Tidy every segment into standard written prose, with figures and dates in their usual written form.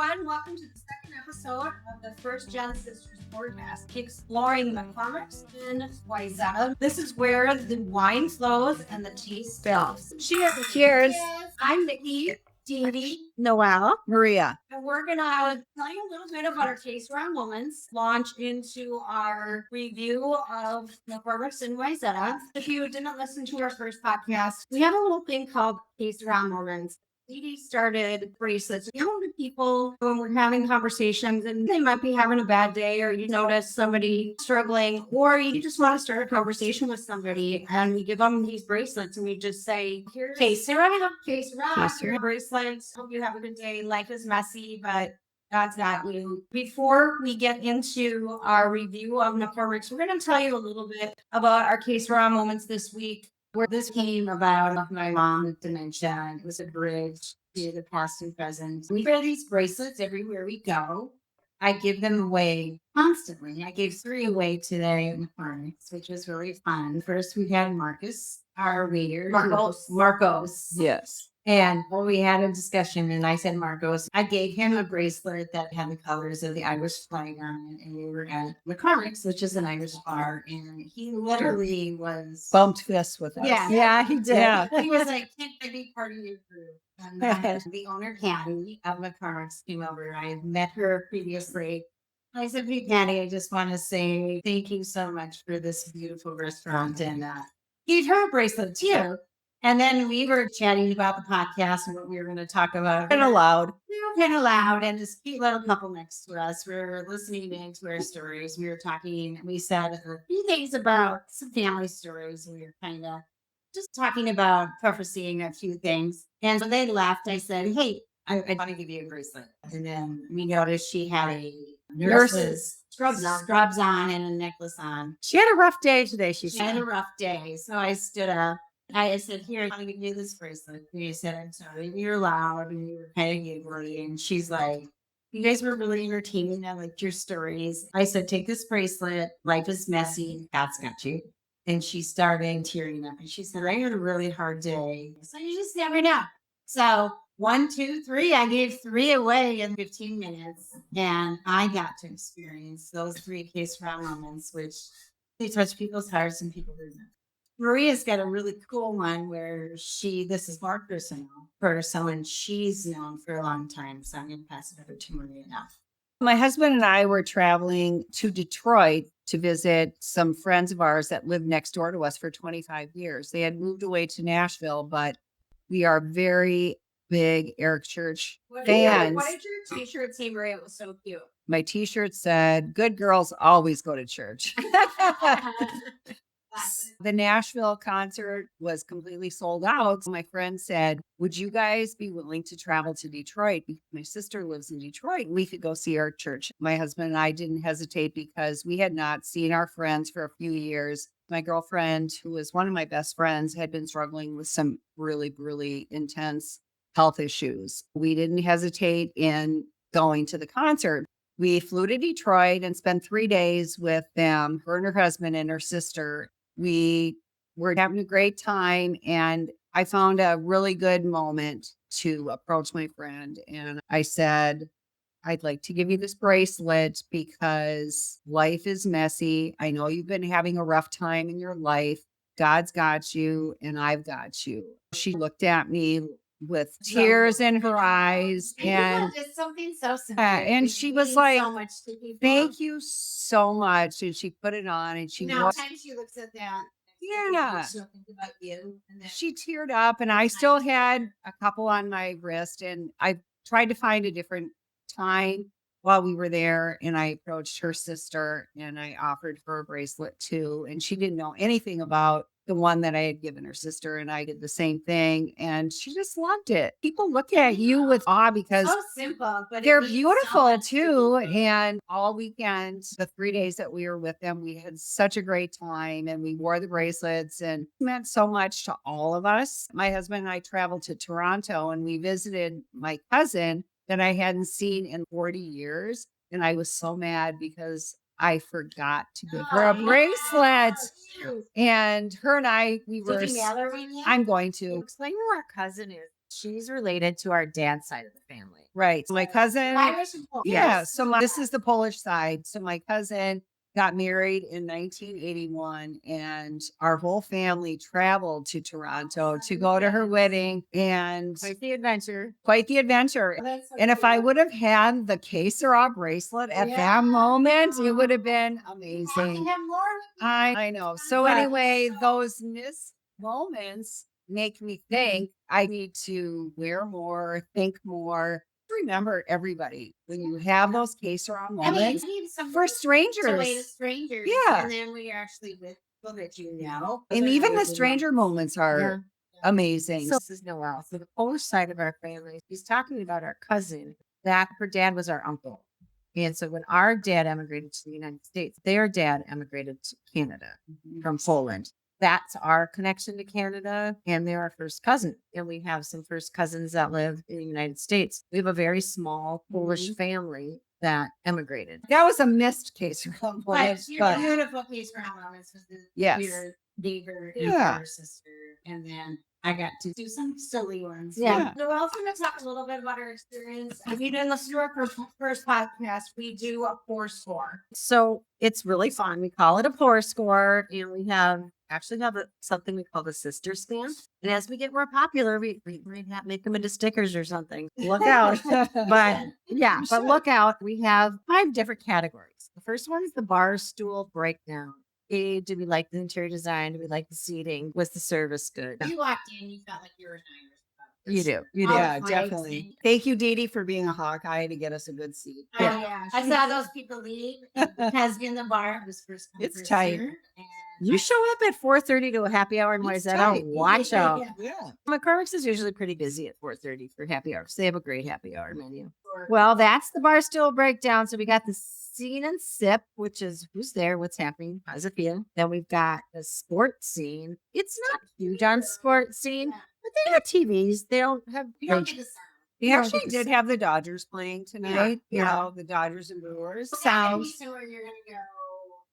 everyone. Welcome to the second episode of the First Gen Sisters podcast, exploring the McCormick's in Wayzata. This is where the wine flows and the tea spills. Cheers. Cheers. I'm Nikki, Dee Dee, Noelle, Maria. and we're going to tell you a little bit about our Taste Around Moments, launch into our review of McCormick's in Wayzata. If you didn't listen to our first podcast, we have a little thing called Taste Around Moments. Dee Dee started bracelets. You know, the people when we're having conversations and they might be having a bad day, or you notice somebody struggling, or you just want to start a conversation with somebody, and we give them these bracelets and we just say, "Here's case around, bracelets. Hope you have a good day. Life is messy, but God's got you." Before we get into our review of McCormick's, we're going to tell you a little bit about our Case Around Moments this week. Where this came about, my mom with dementia. It was a bridge to the past and present. We wear these bracelets everywhere we go. I give them away constantly. I gave 3 away today in McCormick's, which was really fun. First, we had Marcus, our waiter. Marcos. Yes. And we had a discussion, and I said, Marcos, I gave him a bracelet that had the colors of the Irish flag on it. And we were at McCormick's, which is an Irish bar. And he literally was Bumped fists with us. Yeah, he did. Yeah. He was like, "Can't I be part of your group?" And then the owner, Patty of McCormick's, came over. I had met her previously. I said, "Hey, Patty, I just want to say thank you so much for this beautiful restaurant." And gave her a bracelet too. And then we were chatting about the podcast and what we were going to talk about. Kind of loud. We were kind of loud, and this cute little couple next to us, we were listening in to our stories. We were talking, we said a few things about some family stories. We were kind of just talking about prophesying a few things. And when they left, I said, "Hey, I want to give you a bracelet." And then we noticed she had a nurse's scrubs on and a necklace on. She had a rough day today, she She had said. a rough day. So I stood up. I said, "Here, I want to give you this bracelet." And you said, "I'm sorry." We were loud and we were kind of giggly. And she's like, "You guys were really entertaining. I liked your stories." I said, "Take this bracelet. Life is messy. God's got you." And she started tearing up. And she said, "I had a really hard day." So you just never know. So 1, 2, 3, I gave 3 away in 15 minutes. And I got to experience those 3 Case Around Moments, which they touch people's hearts and people remember. Maria's got a really cool one where this is more personal for someone she's known for a long time. So I'm going to pass it over to Maria now. My husband and I were traveling to Detroit to visit some friends of ours that lived next door to us for 25 years. They had moved away to Nashville, but we are very big Eric Church fans. What did your t-shirt say, Maria? It was so cute. My t-shirt said, "Good girls always go to church." The Nashville concert was completely sold out. So my friend said, "Would you guys be willing to travel to Detroit? Because my sister lives in Detroit. We could go see our church." My husband and I didn't hesitate because we had not seen our friends for a few years. My girlfriend, who was one of my best friends, had been struggling with some really, really intense health issues. We didn't hesitate in going to the concert. We flew to Detroit and spent 3 days with them, her and her husband and her sister. We were having a great time, and I found a really good moment to approach my friend. And I said, "I'd like to give you this bracelet because life is messy. I know you've been having a rough time in your life. God's got you, and I've got you." She looked at me with tears in her eyes, and it's something so simple. and she was means like, so much to people. "Thank you so much." And she put it on, and she Now, time she looks at that. Yeah. She'll think about you. And then she teared up, and I still had a couple on my wrist, and I tried to find a different time while we were there. And I approached her sister and I offered her a bracelet too. And she didn't know anything about the one that I had given her sister. And I did the same thing. And she just loved it. People look at you with awe because so simple, but they're it means so beautiful much to too. people. And all weekend, the 3 days that we were with them, we had such a great time, and we wore the bracelets, and it meant so much to all of us. My husband and I traveled to Toronto, and we visited my cousin that I hadn't seen in 40 years. And I was so mad because I forgot to give her a bracelet. And her and I, we were, Did you mail her one yet? I'm going to. Explain who our cousin is. She's related to our dad's side of the family. Right. My cousin. Irish and Polish. Yeah. So this is the Polish side. So my cousin got married in 1981 and our whole family traveled to Toronto to go to her wedding and Quite the adventure. quite the adventure. That's so And if I cute. would have had the Que Sera bracelet at Yeah. that moment, it would have been I amazing. have more. I know. So But- anyway, those missed moments make me think I need to wear more, think more. Remember everybody when you have those Que Sera I mean, moments it's need some for to way to strangers. strangers. Yeah. And then we are actually with people that you know. And even the stranger moments are amazing. So this is Noelle. So the Polish side of our family, he's talking about our cousin. That her dad was our uncle. And so when our dad emigrated to the United States, their dad emigrated to Canada from Poland. That's our connection to Canada. And they're our first cousin. And we have some first cousins that live in the United States. We have a very small Polish family that emigrated. That was a missed case. But But, you're beautiful piece around moments with the Yes. your neighbor and Yeah. your sister. And then I got to do some silly ones. Yeah. So we're also going to talk a little bit about our experience. If you didn't listen to our first podcast, we do a 4-score. So it's really fun. We call it a pour score, and we actually have something we call the sister stamp. And as we get more popular, we might make them into stickers or something. Look out. But yeah, but look out. We have 5 different categories. The first one is the bar stool breakdown. Do we like the interior design? Do we like the seating? Was the service good? You walked in, you felt like you were an Irish. You do. You Oh, do. yeah, Alex, definitely. thank Thank you, Dee Dee, for being a Hawkeye to get us a good seat. Oh, Yeah. yeah. I saw those people leave because in the bar it was first come, It's first tight. served, and You show up at 4:30 to a happy hour in It's Wayzata. tight. Watch out. Yeah. McCormick's is usually pretty busy at 4:30 for happy hours. They have a great happy hour menu. Or- Well, that's the bar stool breakdown. So we got the scene and sip, which is who's there, what's happening, how's it feel? Then we've got the sports scene. It's not huge on sports scene, but they have TVs. They don't have. you don't get the sound. We Yeah, actually it's- did have the Dodgers playing tonight. You Yeah. know, the Dodgers and Brewers. Sounds. So where you're gonna go.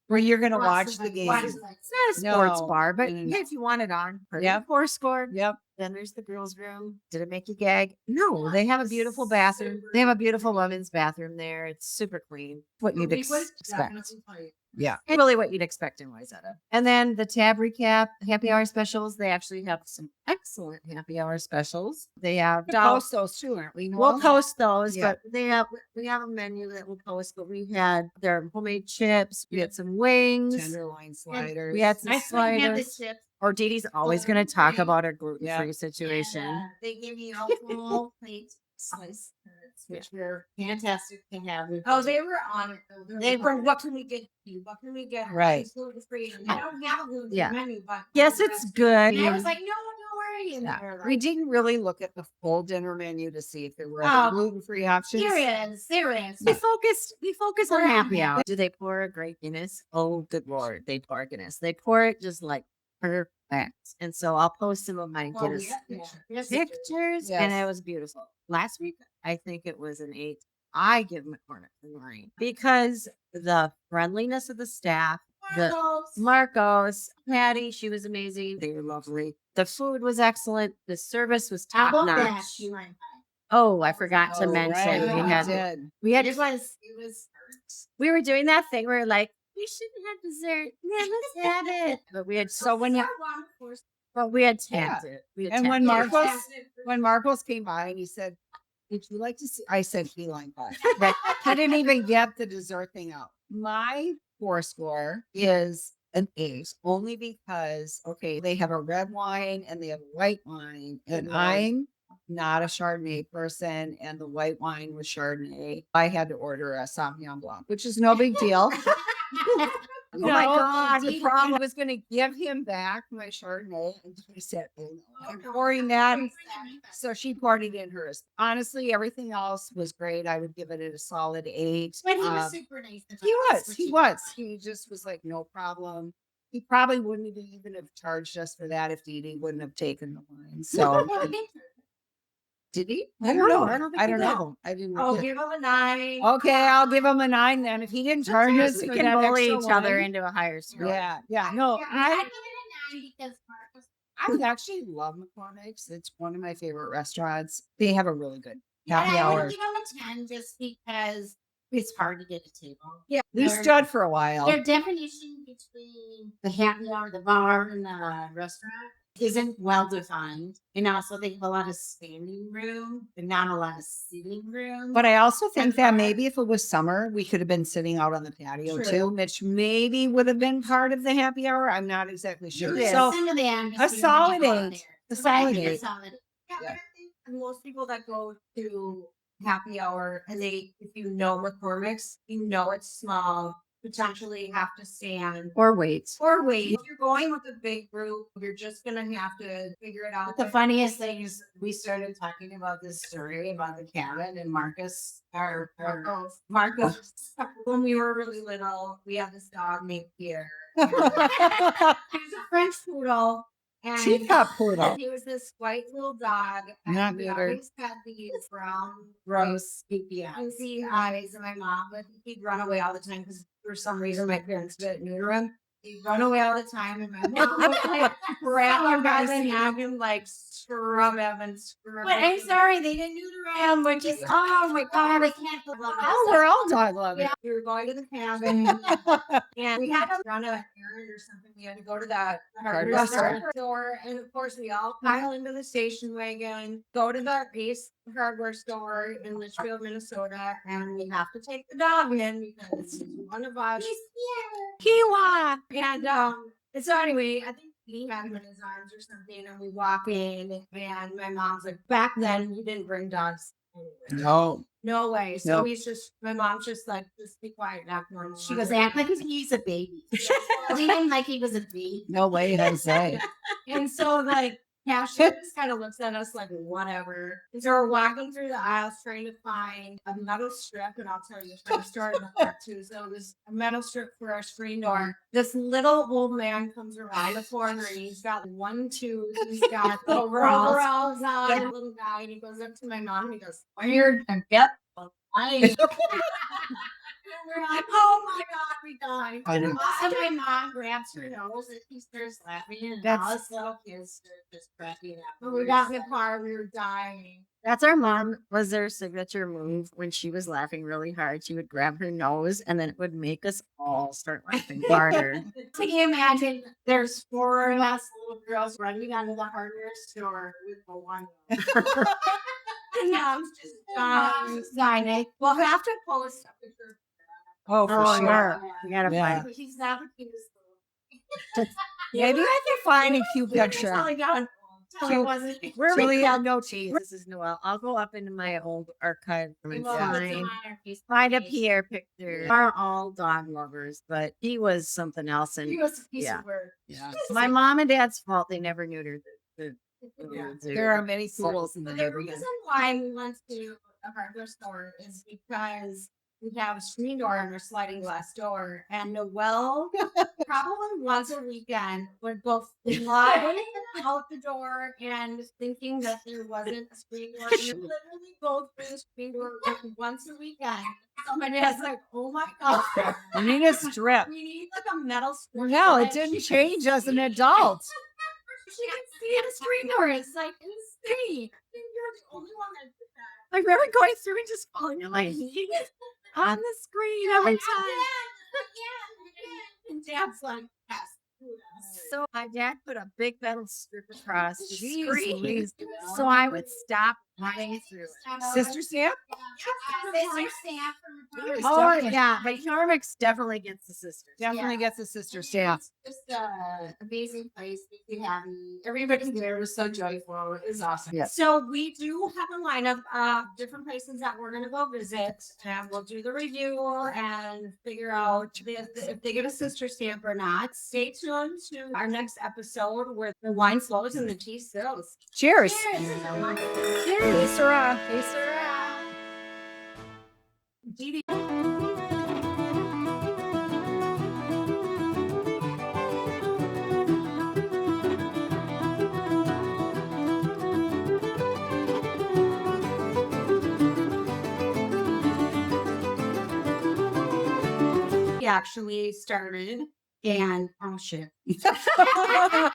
Where you're going to watch the game. Watch It's not a sports No. bar, but No, no, no. hey, if you want it on, Yep. yep. Four score. Yep. Then there's the girls' room. Did it make you gag? No, they have a beautiful bathroom. They have a beautiful women's bathroom there. It's super clean. What you'd We would expect. definitely play. Yeah. And really what you'd expect in Wayzata. And then the tab recap, happy hour specials. They actually have some excellent happy hour specials. They have We'll post those too, aren't we? We'll Noel? post those, Yeah. but we have a menu that we'll post. But we had their homemade chips. We had some wings. tenderloin sliders. We had some I still have the sliders. chips. Or Dee Dee's always going to talk about our gluten-free Yeah. situation. And, they give you a full plate slice, which were fantastic to have. Oh, they were on it. Though. They were. What can we get? You? What can we get? Right. It's gluten-free. And they don't have a gluten Yeah. menu, but Yes, it's good. And I was like, no, don't worry. And Yeah. they were like, We didn't really look at the full dinner menu to see if there were Oh. gluten-free options. there is. We focus on We're happy happy. hour. Do they pour a great Guinness? Oh, good Lord. They pour Guinness. They pour it just like perfect. And so I'll post some of my Well, Guinness Yes, pictures. And Yes. it was beautiful. Last week, I think it was an 8. I give McCormick a 9 because the friendliness of the staff, Marcos, Patty, she was amazing. They were lovely. The food was excellent. The service was How top about that? notch. You might Oh, I forgot to Oh, mention right, did. we had It was. we were doing that thing where like we shouldn't have dessert. Yeah, let's have it. But we had we had tapped it. We had And when tapped it. when Marcos came by and he said, "Would you like to see?" I said, "Feline pie." But I didn't even get the dessert thing out. My 4-score is an 8, only because they have a red wine and they have a white wine, and I'm not a Chardonnay person, and the white wine was Chardonnay. I had to order a Sauvignon Blanc, which is no big deal. Oh my God, The problem was going to give him back my Chardonnay, and I said, "Oh no, I'm pouring that." So she poured it in hers. Honestly, everything else was great. I would give it a solid 8. But he was super nice. He was. He was. He just was like, no problem. He probably wouldn't have even have charged us for that if Dee Dee wouldn't have taken the wine. So did he? I don't know. I don't he did. know. I didn't. Oh, give him a 9. Okay, I'll give him a 9 then. If he didn't charge us We for can that bully extra each other wine. into a higher score. Yeah, yeah. No, I give it a 9 because Marcus I actually love McCormick's. It's one of my favorite restaurants. They have a really good Yeah, happy I hour. would give them a 10 just because it's hard to get a table. Yeah, we Their- stood for a while. Their definition between the happy hour, the bar, and the restaurant isn't well defined. And also, they have a lot of standing room and not a lot of sitting room. But I also think that maybe if it was summer, we could have been sitting out on the patio True. too, which maybe would have been part of the happy hour. I'm not exactly sure. Yeah, So listen to them, a just be solid really out eight. there. A But I solid think a eight. solid eight. Yeah, Yeah. but I think most people that go to happy hour and if you know McCormick's, you know it's small, potentially have to stand Or wait. or wait. If you're going with a big group, you're just gonna have to figure it out. The funniest thing is we started talking about this story about the cabin and Marcus, Marcos, when we were really little, we had this dog named Pierre. She He was a French poodle. And got poodle. he was this white little dog. Not And we neutered. always had these brown, gross, creepy fancy eyes. And my mom, but he'd run away all the time because for some reason my parents didn't neuter him. He'd run away all the time, and my mom would like grab him by the neck and like scrub him and scrub But him. I'm sorry, they didn't neuter him, which is Oh my god, I can't believe Oh, we're all dog lovers. Yeah, we were going to the cabin and we had to run an errand or something. We had to go to that Hardware hardware store. And of course, we all pile into the station wagon, go to the Ace hardware store in Litchfield, Minnesota, and we have to take the dog in because one of us Kiwa. And so anyway, I think he had him in his arms or something, and we walk in, and my mom's like, back then we didn't bring dogs anywhere. No. No way. So No. he's just, my mom's just like, just be quiet, act normal. she goes, act like he's a baby. Leave him like he was a baby. No way, Jose. And so like, Cash just kind of looks at us like, whatever. And so we're walking through the aisles trying to find a metal strip, and I'll tell you this funny story about that too. So there's a metal strip for our screen door. This little old man comes around the corner, and he's got one tooth, he's got overalls on, a little guy, and he goes up to my mom and he goes, Weird and yep. I and we're like, oh my god, we died. I know. And my mom grabs her nose and he starts laughing, and all us little kids start just cracking up. When we got in the car, we were dying. That's our mom was their signature move when she was laughing really hard. She would grab her nose and then it would make us all start laughing harder. Can you imagine there's 4 of us little girls running out of the hardware store with the one. And mom's just dying. We'll have to post a picture. Oh, for Oh, sure. yeah. You gotta Yeah. find He's not the cutest little. Maybe I can find a cute picture. It wasn't. Where So we we have no This teeth. is Noel. I'll go up into my old archive and Well, it's find, on our find a Facebook page. Pierre picture. Are all dog lovers, but he was something else. He And was a piece Yeah. of work. Yeah. my mom and dad's fault. They never neutered the Yeah. zoo. There are many poodles in the The neighborhood. reason why we went to a hardware store is because we have a screen door and a sliding glass door. And Noel, probably once a weekend, would go flying out the door and thinking that there wasn't a screen door. And would literally go through the screen door like once a weekend. Somebody was like, oh my God. We need a strip. We need like a metal strip. No, so it that didn't she- change as an adult. She can see the screen door. It's like insane. And you're the only one that did that. I remember going through and just falling on my knees on the screen every Again, time. and Dad's like, yes. So my dad put a big metal strip across the Jeez screen. Louise. So I would stop running through it. Sister Sam? Sister Sam from Yes. Oh definitely. yeah, but Normix definitely gets the sisters. Definitely gets a sister Sam. Just amazing place. Makes you happy. Everybody there was so joyful. It was awesome. Yeah. So we do have a lineup of different places that we're gonna go visit, and we'll do the review and figure out if they get a sister stamp or not. Stay tuned to our next episode where the wine flows and the tea spills. Cheers. Cheers. Hey, Sarah. Hey, Sarah. Dee Dee. We actually started and oh shit.